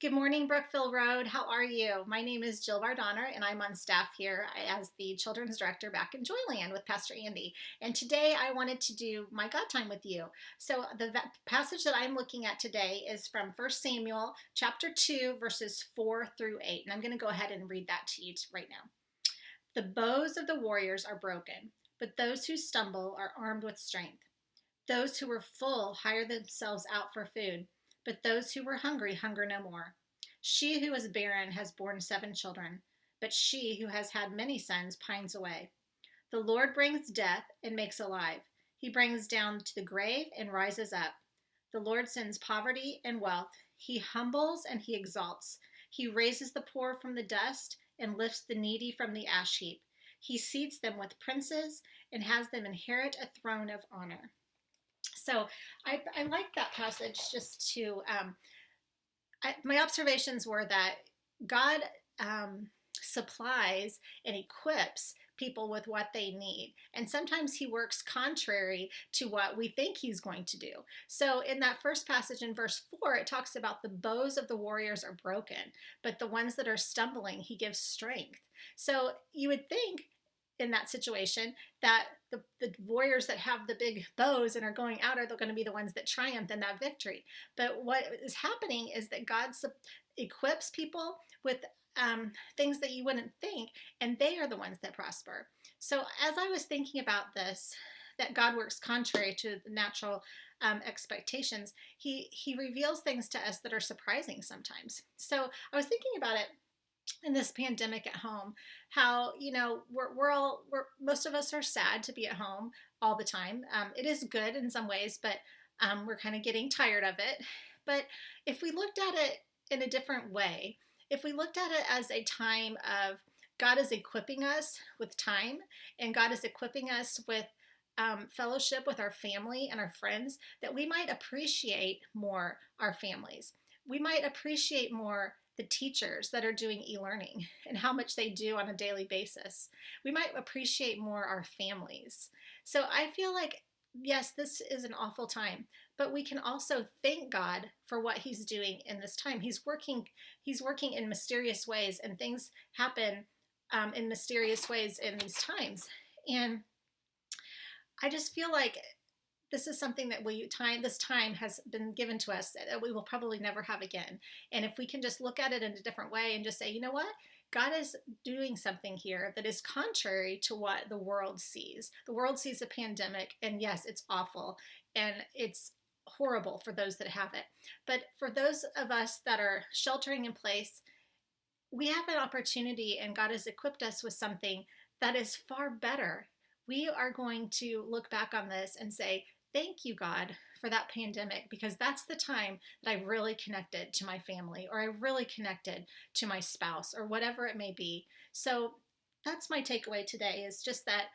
Good morning, Brookville Road. How are you? My name is Jill Vardonner, and I'm on staff here as the Children's Director back in Joyland with Pastor Andy. And today I wanted to do my God time with you. So the passage that I'm looking at today is from 1 Samuel chapter 2, verses 4 through 8. And I'm going to go ahead and read that to you right now. The bows of the warriors are broken, but those who stumble are armed with strength. Those who were full hire themselves out for food, but those who were hungry hunger no more. She who is barren has borne 7 children, but she who has had many sons pines away. The Lord brings death and makes alive. He brings down to the grave and rises up. The Lord sends poverty and wealth. He humbles and he exalts. He raises the poor from the dust and lifts the needy from the ash heap. He seats them with princes and has them inherit a throne of honor. So I like that passage just to, my observations were that God supplies and equips people with what they need. And sometimes he works contrary to what we think he's going to do. So in that first passage in verse 4, it talks about the bows of the warriors are broken, but the ones that are stumbling, he gives strength. So you would think in that situation that the warriors that have the big bows and are going out are going to be the ones that triumph in that victory. But what is happening is that God equips people with things that you wouldn't think, and they are the ones that prosper. So as I was thinking about this, that God works contrary to the natural expectations, he reveals things to us that are surprising sometimes. So I was thinking about it in this pandemic at home, how we're most of us are sad to be at home all the time. It is good in some ways, but we're kind of getting tired of it. But if we looked at it in a different way, if we looked at it as a time of God is equipping us with time, and God is equipping us with fellowship with our family and our friends, that we might appreciate more our families. We might appreciate more the teachers that are doing e-learning and how much they do on a daily basis. We might appreciate more our families. So I feel like, yes, this is an awful time, but we can also thank God for what he's doing in this time. He's working in mysterious ways, and things happen in mysterious ways in these times. And I just feel like this is something that this time has been given to us that we will probably never have again. And if we can just look at it in a different way and just say, you know what? God is doing something here that is contrary to what the world sees. The world sees a pandemic, and yes, it's awful, and it's horrible for those that have it. But for those of us that are sheltering in place, we have an opportunity, and God has equipped us with something that is far better. We are going to look back on this and say, thank you, God, for that pandemic, because that's the time that I really connected to my family, or I really connected to my spouse, or whatever it may be. So that's my takeaway today, is just that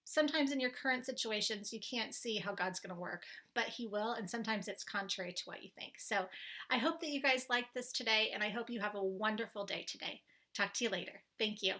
sometimes in your current situations, you can't see how God's going to work, but he will, and sometimes it's contrary to what you think. So I hope that you guys liked this today, and I hope you have a wonderful day today. Talk to you later. Thank you.